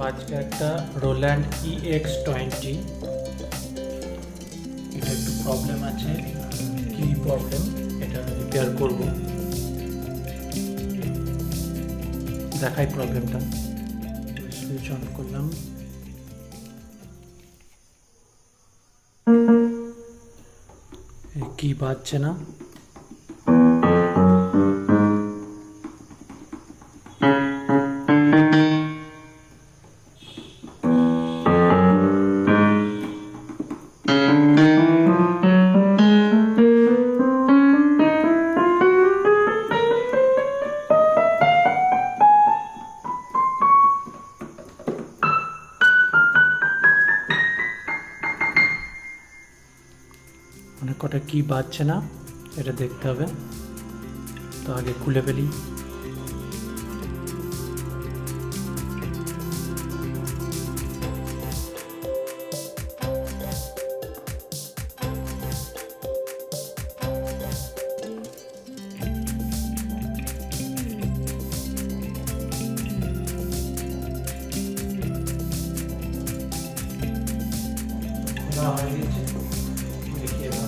আজকে একটা Roland EX20 এটা একটু প্রবলেম আছে, কি প্রবলেম এটা রিপেয়ার করব, দেখাই প্রবলেমটা। সুইচ অন করলাম, কি বাজছে না। অনেক কটা কি বাজছে না, এটা দেখতে হবে। তো আগে খুলে ফেলি। খোলা হয়ে গেছে, দেখি এবার।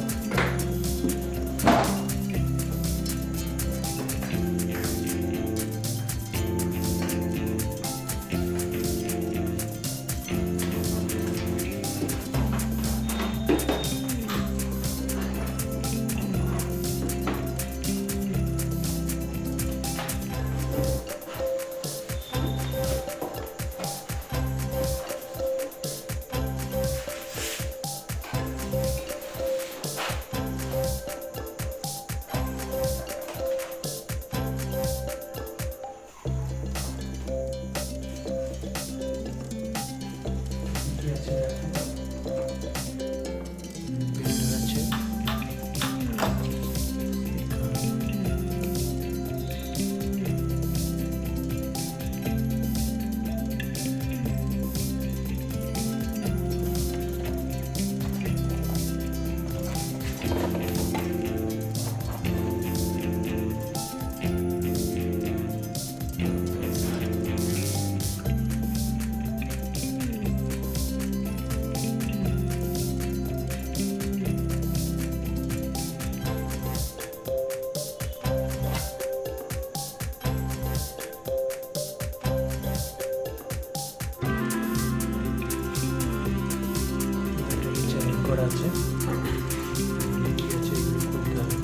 আছে কি আছে এগুলো করতে হবে।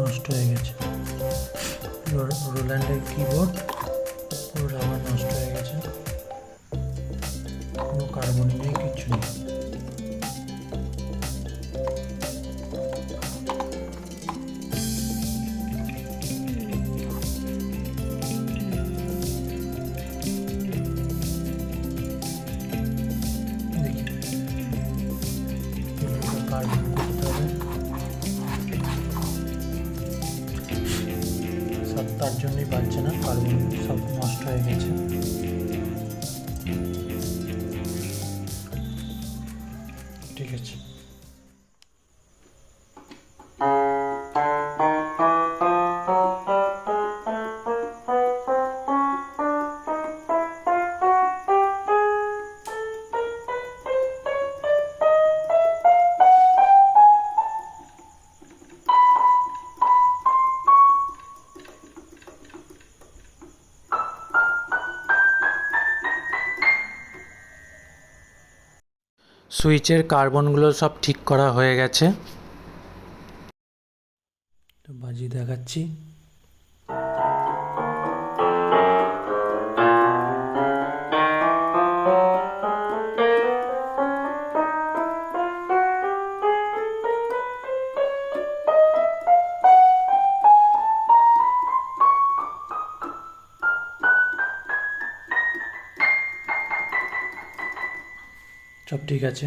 নষ্ট হয়ে গেছে, রোল্যান্ডের কিবোর্ড পুরো রাবার নষ্ট হয়ে গেছে, কোনো কার্বন নেই, কিছু নেই। কার্বন করতে হবে, তার জন্যই বাজছে না, কার্বন সব নষ্ট হয়ে গেছে। ঠিক আছে, সুইচের কার্বনগুলো সব ঠিক করা হয়ে গেছে। তো বাজিয়ে দেখাচ্ছি। সব ঠিক আছে।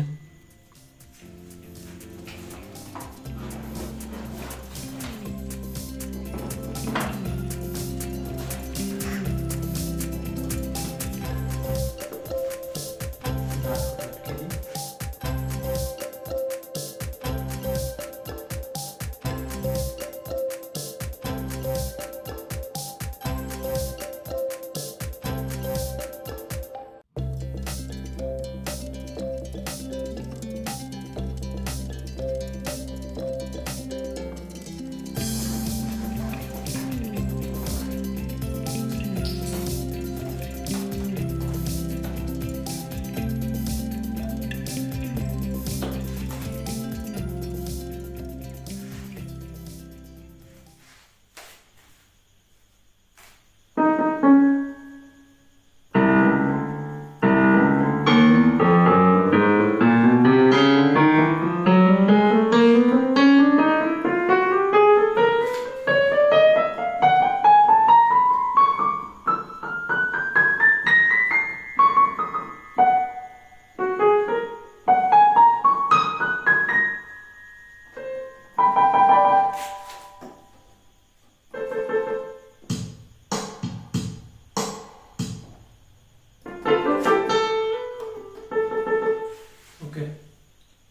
ওকে,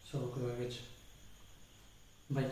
সব হয়ে গেছে। বাই।